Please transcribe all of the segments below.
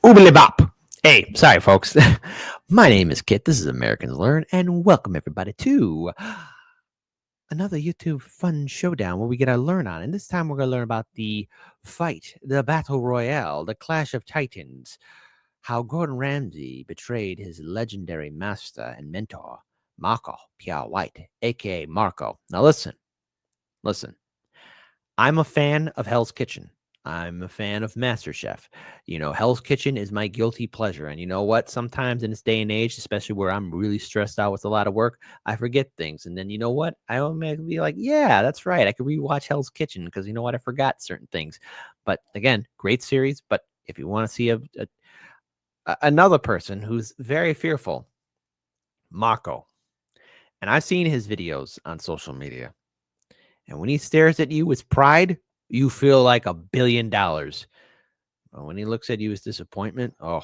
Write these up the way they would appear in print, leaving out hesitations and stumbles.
Oobly bop. Hey, sorry, folks. My name is Kit. This is Americans Learn, and welcome everybody to another YouTube fun showdown where we get to learn on. And this time we're going to learn about the fight, the battle royale, the clash of titans, how Gordon Ramsay betrayed his legendary master and mentor, Pierre White, aka Marco. Now listen. I'm a fan of Hell's Kitchen. I'm a fan of MasterChef. You know, Hell's Kitchen is my guilty pleasure. And you know what? Sometimes in this day and age, especially where I'm really stressed out with a lot of work, I forget things. And then you know what? I automatically be like, yeah, that's right. I could rewatch Hell's Kitchen because you know what? I forgot certain things. But again, great series. But if you want to see another person who's very fearful, Marco. And I've seen his videos on social media. And when he stares at you with pride, you feel like $1 billion. But when he looks at you with disappointment, oh,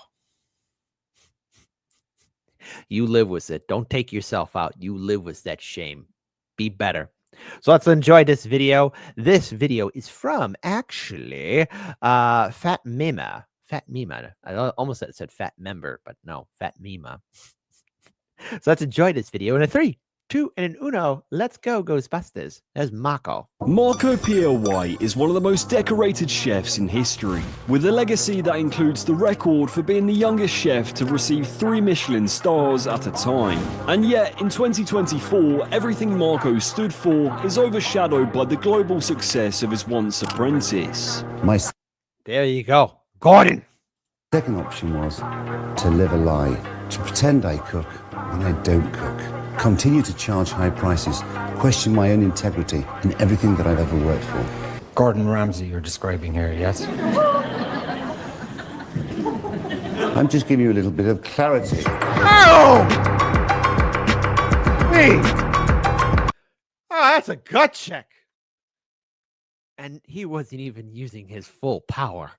you live with it. Don't take yourself out. You live with that shame. Be better. So let's enjoy this video. This video is from actually Fat Mima. I almost said Fat Member, but no, Fat Mima. So let's enjoy this video in a 3, 2, and an uno. Let's go, Ghostbusters. There's Marco. Marco Pierre White is one of the most decorated chefs in history, with a legacy that includes the record for being the youngest chef to receive 3 Michelin stars at a time. And yet, in 2024, everything Marco stood for is overshadowed by the global success of his once apprentice. There you go. Gordon. Second option was to live a lie, to pretend I cook when I don't cook, continue to charge high prices, question my own integrity in everything that I've ever worked for. Gordon Ramsay you're describing here, yes? I'm just giving you a little bit of clarity. Oh! Hey! Oh, that's a gut check. And he wasn't even using his full power.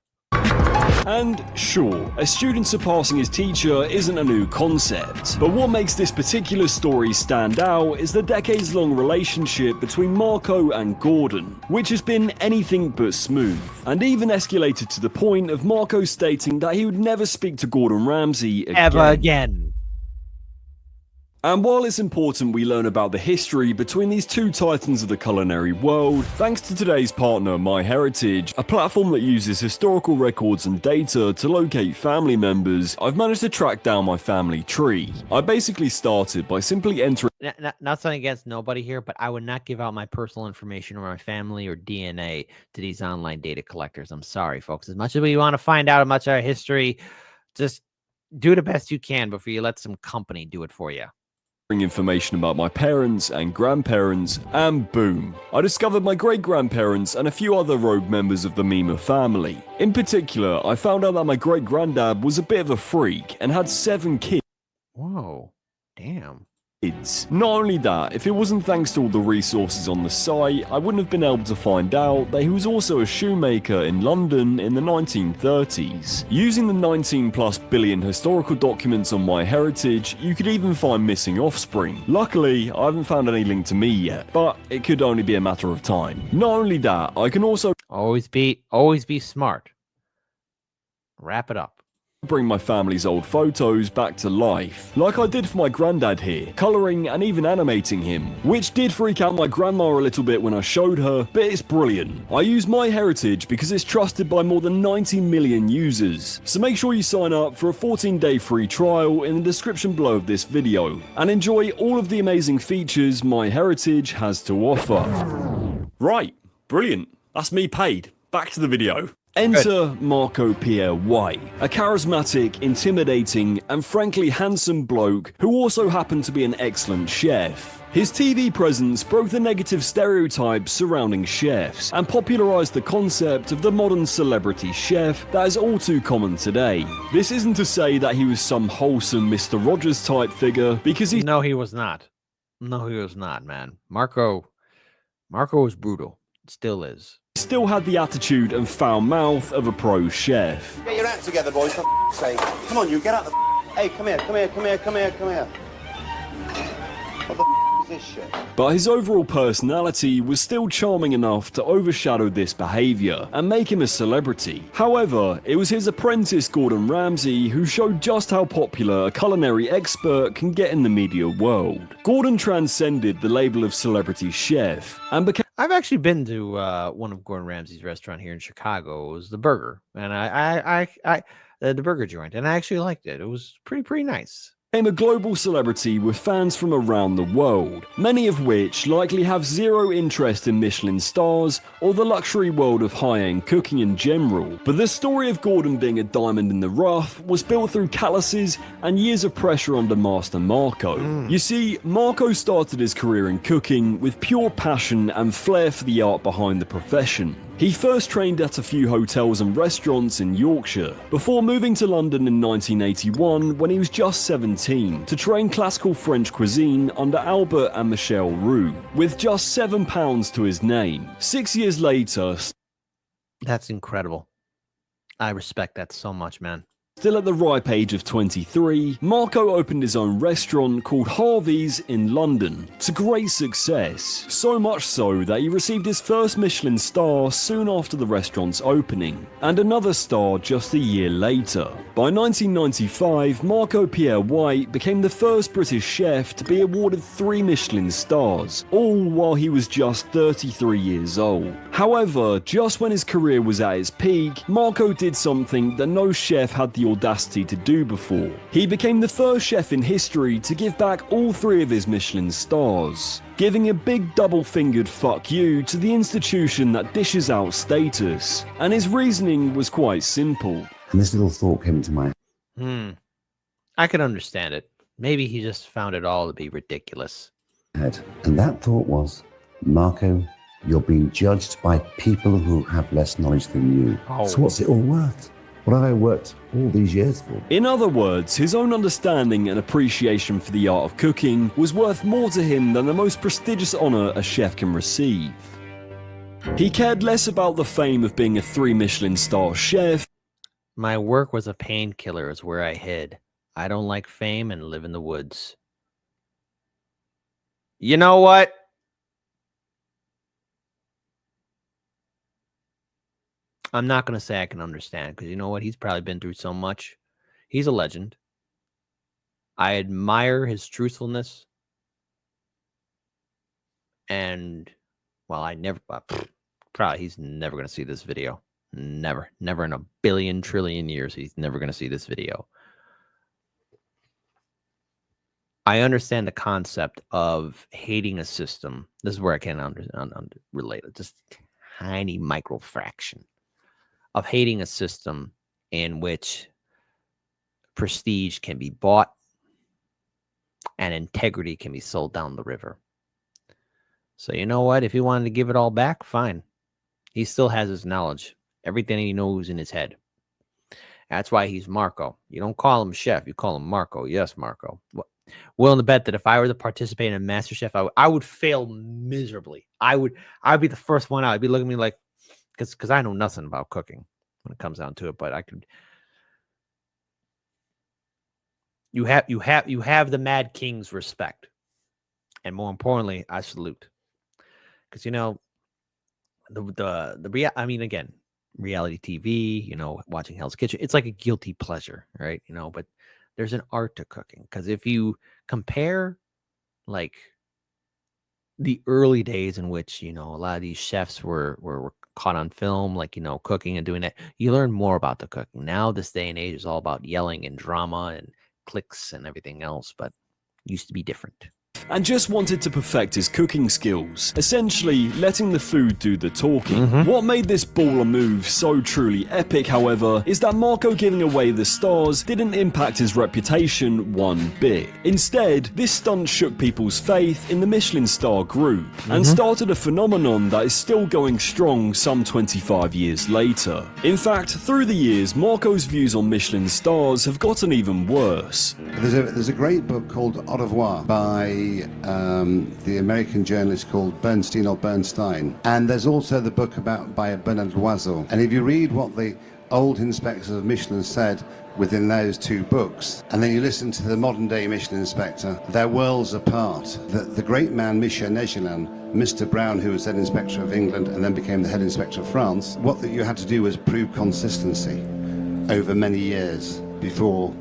And sure, a student surpassing his teacher isn't a new concept, but what makes this particular story stand out is the decades-long relationship between Marco and Gordon, which has been anything but smooth, and even escalated to the point of Marco stating that he would never speak to Gordon Ramsay again. Ever again. And while it's important we learn about the history between these two titans of the culinary world, thanks to today's partner MyHeritage, a platform that uses historical records and data to locate family members, I've managed to track down my family tree. I basically started by simply entering... Not something against nobody here, but I would not give out my personal information or my family or DNA to these online data collectors. I'm sorry, folks. As much as we want to find out much of our history, just do the best you can before you let some company do it for you. Information about my parents and grandparents, and boom, I discovered my great-grandparents and a few other rogue members of the Mima family. In particular, I found out that my great-granddad was a bit of a freak and had 7 kids. Whoa, damn. Not only that, if it wasn't thanks to all the resources on the site, I wouldn't have been able to find out that he was also a shoemaker in London in the 1930s. Using the 19+ billion historical documents on MyHeritage, you could even find missing offspring. Luckily, I haven't found any link to me yet, but it could only be a matter of time. Not only that, I can also always be smart. Wrap it up. Bring my family's old photos back to life, like I did for my granddad here, colouring and even animating him, which did freak out my grandma a little bit when I showed her, but it's brilliant. I use MyHeritage because it's trusted by more than 90 million users, so make sure you sign up for a 14-day free trial in the description below of this video, and enjoy all of the amazing features MyHeritage has to offer. Right, brilliant. That's me paid. Back to the video. Enter Marco Pierre White, a charismatic, intimidating, and frankly handsome bloke who also happened to be an excellent chef. His TV presence broke the negative stereotypes surrounding chefs and popularized the concept of the modern celebrity chef that is all too common today. This isn't to say that he was some wholesome Mr. Rogers type figure, because he... No, he was not. No, he was not, man. Marco was brutal. Still is. Still had the attitude and foul mouth of a pro chef. Get your act together, boys, for f***'s sake. Come on, you, get out the... Hey, come here. What the f*** is this shit? But his overall personality was still charming enough to overshadow this behaviour and make him a celebrity. However, it was his apprentice Gordon Ramsay who showed just how popular a culinary expert can get in the media world. Gordon transcended the label of celebrity chef and became I've actually been to one of Gordon Ramsay's restaurant here in Chicago. It was the Burger, and the burger joint, and I actually liked it. It was pretty nice. a global celebrity with fans from around the world, many of which likely have zero interest in Michelin stars or the luxury world of high-end cooking in general. But the story of Gordon being a diamond in the rough was built through calluses and years of pressure under master Marco. You see, Marco started his career in cooking with pure passion and flair for the art behind the profession. He first trained at a few hotels and restaurants in Yorkshire, before moving to London in 1981 when he was just 17 to train classical French cuisine under Albert and Michel Roux, with just £7 to his name. 6 years later, That's incredible. I respect that so much, man. still at the ripe age of 23, Marco opened his own restaurant called Harvey's in London, to great success, so much so that he received his first Michelin star soon after the restaurant's opening, and another star just a year later. By 1995, Marco Pierre White became the first British chef to be awarded 3 Michelin stars, all while he was just 33 years old. However, just when his career was at its peak, Marco did something that no chef had the audacity to do before. He became the first chef in history to give back all 3 of his Michelin stars, giving a big double-fingered fuck you to the institution that dishes out status. And his reasoning was quite simple. And this little thought came into my I can understand it. Maybe he just found it all to be ridiculous. head. And that thought was, Marco, you're being judged by people who have less knowledge than you. Oh. So what's it all worth? What have I worked all these years for? In other words, his own understanding and appreciation for the art of cooking was worth more to him than the most prestigious honour a chef can receive. He cared less about the fame of being a 3 Michelin star chef. My work was a painkiller is where I hid. I don't like fame and live in the woods. You know what? I'm not going to say I can understand, because you know what? He's probably been through so much. He's a legend. I admire his truthfulness. And, well, probably he's never going to see this video. Never in a billion trillion years. He's never going to see this video. I understand the concept of hating a system. This is where I can relate it. Just tiny micro fraction of hating a system in which prestige can be bought and integrity can be sold down the river. So you know what? If he wanted to give it all back, fine. He still has his knowledge. Everything he knows in his head. That's why he's Marco. You don't call him chef. You call him Marco. Yes, Marco. Willing to bet that if I were to participate in MasterChef, I would fail miserably. I'd be the first one out. I'd be looking at me like, because I know nothing about cooking when it comes down to it, but I could. You have the Mad King's respect, and more importantly, I salute, because you know again, reality TV, you know, watching Hell's Kitchen, it's like a guilty pleasure, right? You know, but there's an art to cooking, because if you compare like the early days in which, you know, a lot of these chefs were caught on film, like, you know, cooking and doing that, you learn more about the cooking. Now this day and age is all about yelling and drama and clicks and everything else, but it used to be different. And just wanted to perfect his cooking skills, essentially letting the food do the talking. What made this baller move so truly epic, however, is that Marco giving away the stars didn't impact his reputation one bit. Instead, this stunt shook people's faith in the Michelin star group and started a phenomenon that is still going strong some 25 years later. In fact, through the years, Marco's views on Michelin stars have gotten even worse. There's a great book called Au revoir by the American journalist called Bernstein. And there's also the book by Bernard Loiseau. And if you read what old inspectors of Michelin said within those 2 books, and then you listen to the modern day Michelin inspector, they're worlds apart. The great man Michel Negelin, Mr. Brown, who was then inspector of England and then became the head inspector of France, what that you had to do was prove consistency over many years before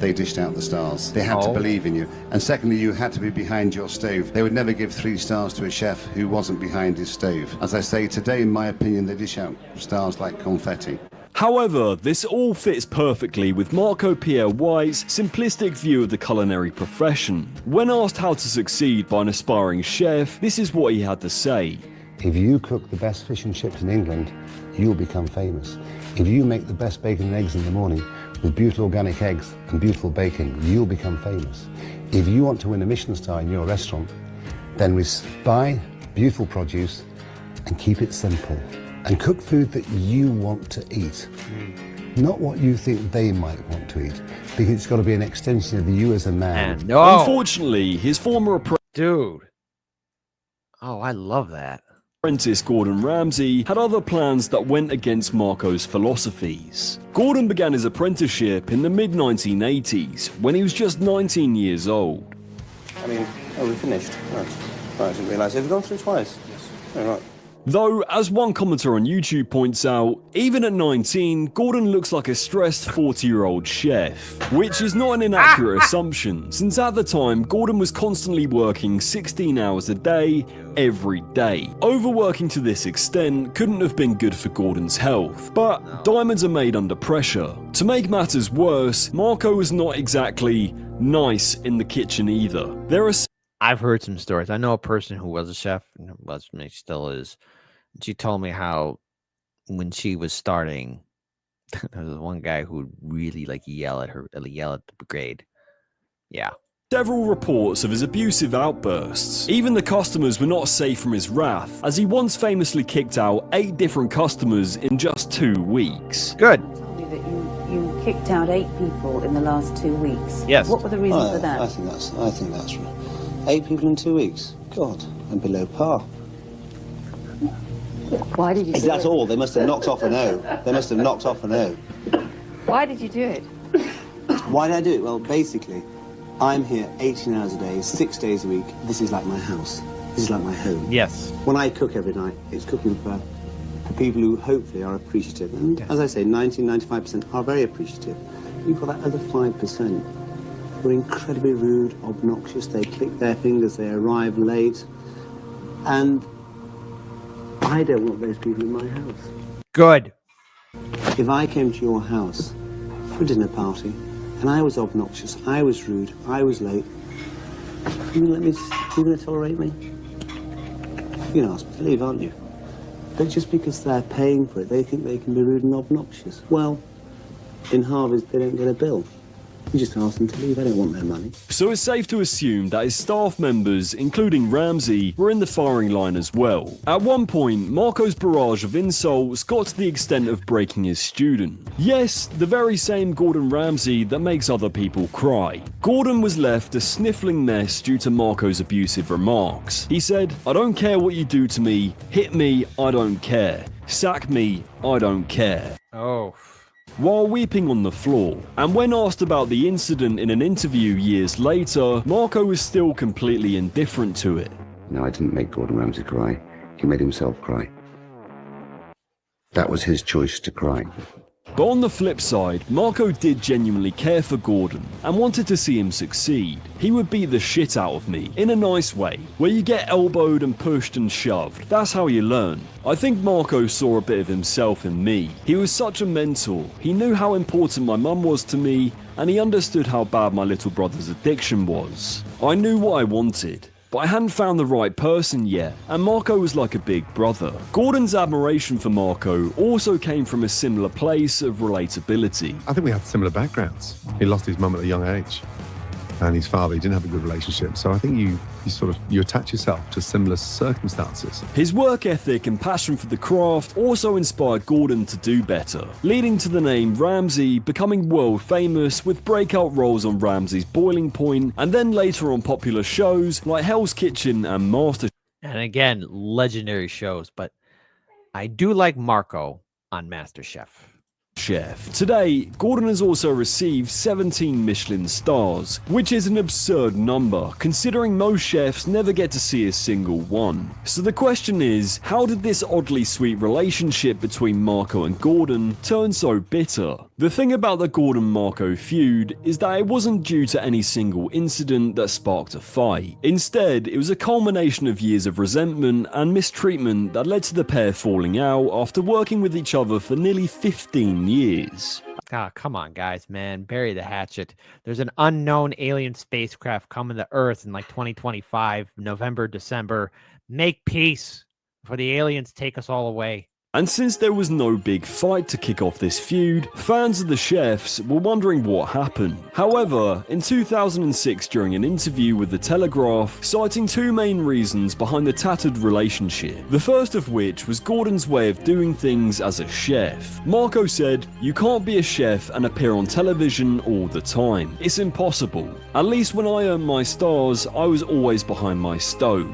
they dished out the stars. They had to believe in you. And secondly, you had to be behind your stove. They would never give 3 stars to a chef who wasn't behind his stove. As I say, today, in my opinion, they dish out stars like confetti. However, this all fits perfectly with Marco Pierre White's simplistic view of the culinary profession. When asked how to succeed by an aspiring chef, this is what he had to say. If you cook the best fish and chips in England, you'll become famous. If you make the best bacon and eggs in the morning with beautiful organic eggs and beautiful bacon, you'll become famous. If you want to win a Michelin star in your restaurant, then buy beautiful produce and keep it simple. And cook food that you want to eat. Not what you think they might want to eat. Because it's got to be an extension of you as a man. No. Unfortunately, his former Dude. Oh, I love that. apprentice Gordon Ramsay had other plans that went against Marco's philosophies. Gordon began his apprenticeship in the mid-1980s when he was just 19 years old. I mean, oh, we finished. Right. I didn't realise. Have you gone through twice? Yes. Oh, right. Though, as one commenter on YouTube points out, even at 19, Gordon looks like a stressed 40-year-old chef. Which is not an inaccurate assumption, since at the time, Gordon was constantly working 16 hours a day, every day. Overworking to this extent couldn't have been good for Gordon's health, but diamonds are made under pressure. To make matters worse, Marco was not exactly nice in the kitchen either. I've heard some stories. I know a person who was a chef, still is. She told me how when she was starting, there was one guy who would really yell at the grade. Yeah. Several reports of his abusive outbursts. Even the customers were not safe from his wrath, as he once famously kicked out 8 different customers in just 2 weeks. Good. That you kicked out 8 people in the last 2 weeks. Yes. What were the reasons for that? I think that's right. 8 people in 2 weeks. God, I'm below par. Why did you do That's it? all. They must have knocked off an O. Why did you do it? Why did I do it? Well, basically, I'm here 18 hours a day, 6 days a week. This is like my house. This is like my home. Yes. When I cook every night, it's cooking for people who hopefully are appreciative. And as I say, 95% are very appreciative. You've got that other 5% who are incredibly rude, obnoxious. They click their fingers, they arrive late. And I don't want those people in my house. Good. If I came to your house for a dinner party and I was obnoxious, I was rude, I was late, you going to tolerate me? You're going to ask me to leave, aren't you? But just because they're paying for it, they think they can be rude and obnoxious. Well, in Harvard, they don't get a bill. You just ask them to leave. I don't want their money. So it's safe to assume that his staff members, including Ramsay, were in the firing line as well. At one point, Marco's barrage of insults got to the extent of breaking his student. Yes, the very same Gordon Ramsay that makes other people cry. Gordon was left a sniffling mess due to Marco's abusive remarks. He said, "I don't care what you do to me. Hit me, I don't care. Sack me, I don't care." Oh. While weeping on the floor. And when asked about the incident in an interview years later, Marco was still completely indifferent to it. No, I didn't make Gordon Ramsay cry. He made himself cry. That was his choice to cry. But on the flip side, Marco did genuinely care for Gordon and wanted to see him succeed. He would beat the shit out of me, in a nice way, where you get elbowed and pushed and shoved. That's how you learn. I think Marco saw a bit of himself in me. He was such a mentor. He knew how important my mum was to me, and he understood how bad my little brother's addiction was. I knew what I wanted, but I hadn't found the right person yet, and Marco was like a big brother. Gordon's admiration for Marco also came from a similar place of relatability. I think we had similar backgrounds. He lost his mum at a young age, and his father, he didn't have a good relationship. So I think you attach yourself to similar circumstances. His work ethic and passion for the craft also inspired Gordon to do better, leading to the name Ramsay becoming world famous with breakout roles on Ramsay's Boiling Point, and then later on popular shows like Hell's Kitchen and MasterChef. And again, legendary shows, but I do like Marco on MasterChef. chef. Today, Gordon has also received 17 Michelin stars, which is an absurd number, considering most chefs never get to see a single one. So the question is, how did this oddly sweet relationship between Marco and Gordon turn so bitter? The thing about the Gordon-Marco feud is that it wasn't due to any single incident that sparked a fight. Instead, it was a culmination of years of resentment and mistreatment that led to the pair falling out after working with each other for nearly 15 years. Ah, come on, guys, man. Bury the hatchet. There's an unknown alien spacecraft coming to Earth in like 2025, November, December. Make peace before the aliens take us all away. And since there was no big fight to kick off this feud, fans of the chefs were wondering what happened. However, in 2006 during an interview with The Telegraph, citing two main reasons behind the tattered relationship, the first of which was Gordon's way of doing things as a chef. Marco said, "You can't be a chef and appear on television all the time. It's impossible. At least when I earned my stars, I was always behind my stove."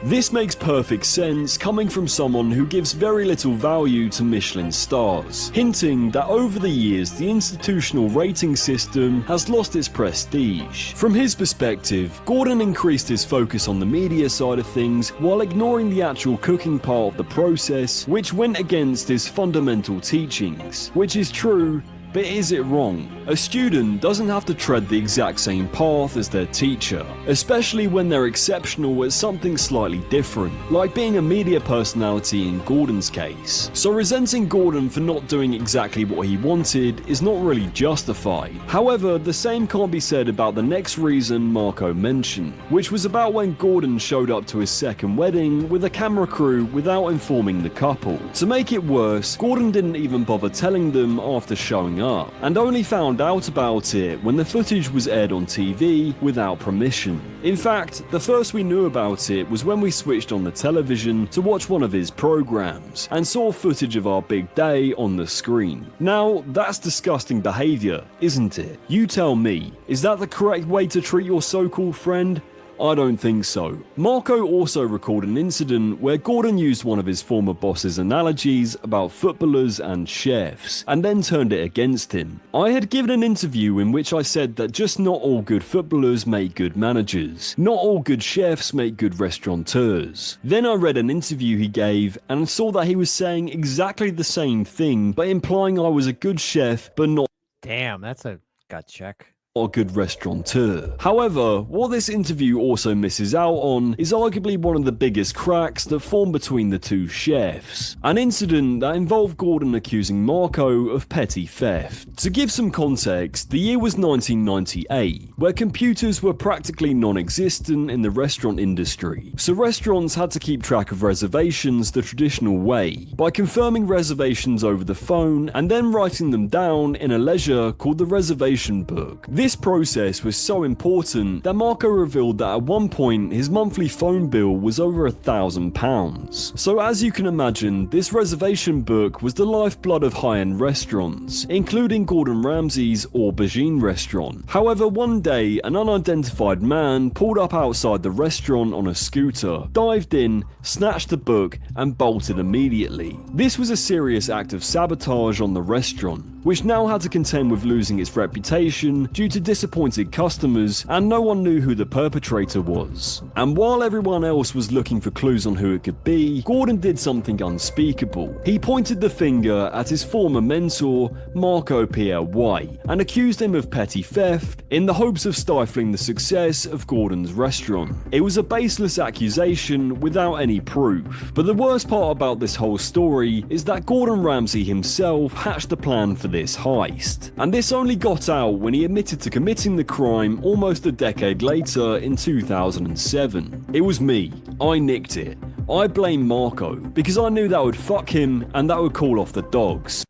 This makes perfect sense coming from someone who gives very little value to Michelin stars, hinting that over the years the institutional rating system has lost its prestige. From his perspective, Gordon increased his focus on the media side of things while ignoring the actual cooking part of the process, which went against his fundamental teachings. Which is true, but is it wrong? A student doesn't have to tread the exact same path as their teacher, especially when they're exceptional at something slightly different, like being a media personality in Gordon's case. So resenting Gordon for not doing exactly what he wanted is not really justified. However, the same can't be said about the next reason Marco mentioned, which was about when Gordon showed up to his second wedding with a camera crew without informing the couple. To make it worse, Gordon didn't even bother telling them after showing up, and only found out about it when the footage was aired on TV without permission. In fact, the first we knew about it was when we switched on the television to watch one of his programs, and saw footage of our big day on the screen. Now, that's disgusting behaviour, isn't it? You tell me, is that the correct way to treat your so-called friend? I don't think so. Marco also recalled an incident where Gordon used one of his former boss's analogies about footballers and chefs, and then turned it against him. I had given an interview in which I said that just not all good footballers make good managers. Not all good chefs make good restaurateurs. Then I read an interview he gave and saw that he was saying exactly the same thing, but implying I was a good chef but not Damn, that's a gut check. a good restaurateur. However, what this interview also misses out on is arguably one of the biggest cracks that formed between the two chefs. An incident that involved Gordon accusing Marco of petty theft. To give some context, the year was 1998, where computers were practically non-existent in the restaurant industry, so restaurants had to keep track of reservations the traditional way, by confirming reservations over the phone and then writing them down in a ledger called the reservation book. This process was so important that Marco revealed that at one point his monthly phone bill was over £1,000. So as you can imagine, this reservation book was the lifeblood of high-end restaurants, including Gordon Ramsay's Aubergine restaurant. However, one day an unidentified man pulled up outside the restaurant on a scooter, dived in, snatched the book and bolted immediately. This was a serious act of sabotage on the restaurant, which now had to contend with losing its reputation due to disappointed customers, and no one knew who the perpetrator was. And while everyone else was looking for clues on who it could be, Gordon did something unspeakable. He pointed the finger at his former mentor, Marco Pierre White, and accused him of petty theft in the hopes of stifling the success of Gordon's restaurant. It was a baseless accusation without any proof, but the worst part about this whole story is that Gordon Ramsay himself hatched the plan for this heist, and this only got out when he admitted to committing the crime almost a decade later in 2007. It was me. I nicked it. I blame Marco because I knew that would fuck him and that would call off the dogs.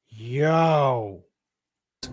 Yo.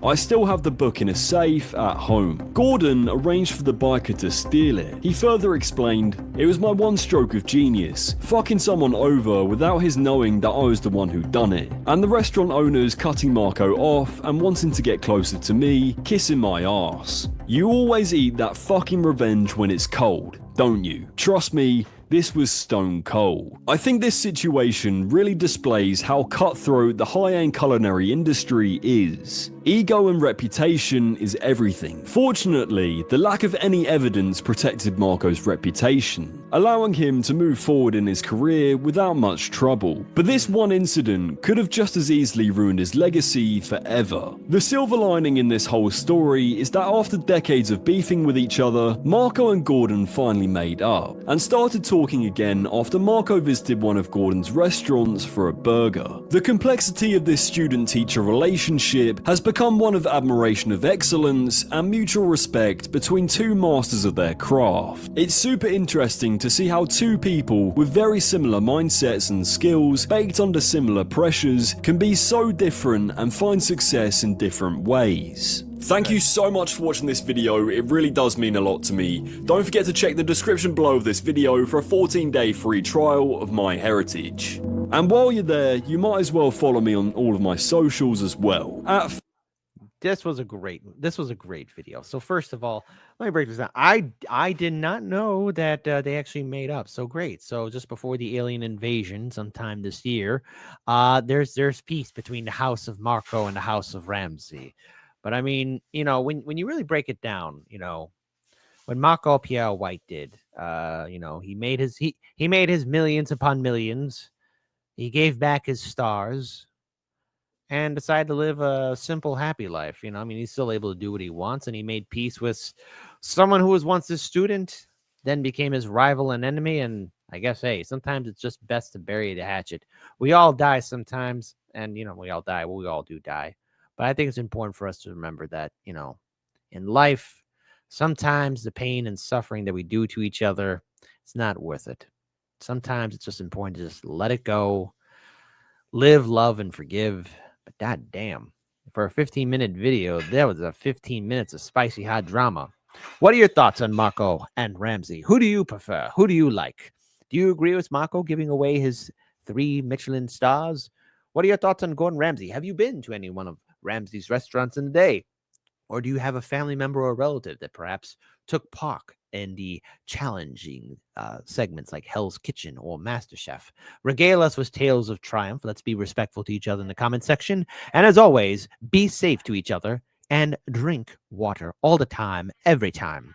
I still have the book in a safe at home. Gordon arranged for the biker to steal it. He further explained, "It was my one stroke of genius, fucking someone over without his knowing that I was the one who done it. And the restaurant owners cutting Marco off and wanting to get closer to me, kissing my ass. You always eat that fucking revenge when it's cold, don't you? Trust me, This was stone cold. I think this situation really displays how cutthroat the high-end culinary industry is. Ego and reputation is everything. Fortunately, the lack of any evidence protected Marco's reputation, allowing him to move forward in his career without much trouble. But this one incident could have just as easily ruined his legacy forever. The silver lining in this whole story is that after decades of beefing with each other, Marco and Gordon finally made up, and started talking again after Marco visited one of Gordon's restaurants for a burger. The complexity of this student-teacher relationship has become one of admiration of excellence and mutual respect between two masters of their craft. It's super interesting to see how two people with very similar mindsets and skills, baked under similar pressures, can be so different and find success in different ways. Thank you so much for watching this video, it really does mean a lot to me. Don't forget to check the description below of this video for a 14-day free trial of My Heritage. And while you're there, you might as well follow me on all of my socials as well. This was a great video. So first of all, let me break this down. I did not know that they actually made up. So great. So just before the alien invasion sometime this year, there's peace between the House of Marco and the House of Ramsay. But I mean, you know, when you really break it down, you know, when Marco Pierre White did, you know, he made his millions upon millions. He gave back his stars and decided to live a simple, happy life. You know, I mean, he's still able to do what he wants, and he made peace with someone who was once his student, then became his rival and enemy. And I guess, hey, sometimes it's just best to bury the hatchet. We all die sometimes, and, you know, we all die. Well, we all do die. But I think it's important for us to remember that, you know, in life, sometimes the pain and suffering that we do to each other, it's not worth it. Sometimes it's just important to just let it go, live, love, and forgive. But god damn, for a 15-minute video, there was a 15 minutes of spicy hot drama. What are your thoughts on Marco and Ramsay? Who do you prefer? Who do you like? Do you agree with Marco giving away his 3 Michelin stars? What are your thoughts on Gordon Ramsay? Have you been to any one of Ramsay's restaurants in the day? Or do you have a family member or relative that perhaps took part in the challenging segments like Hell's Kitchen or MasterChef? Regale us with tales of triumph. Let's be respectful to each other in the comment section. And as always, be safe to each other and drink water all the time, every time.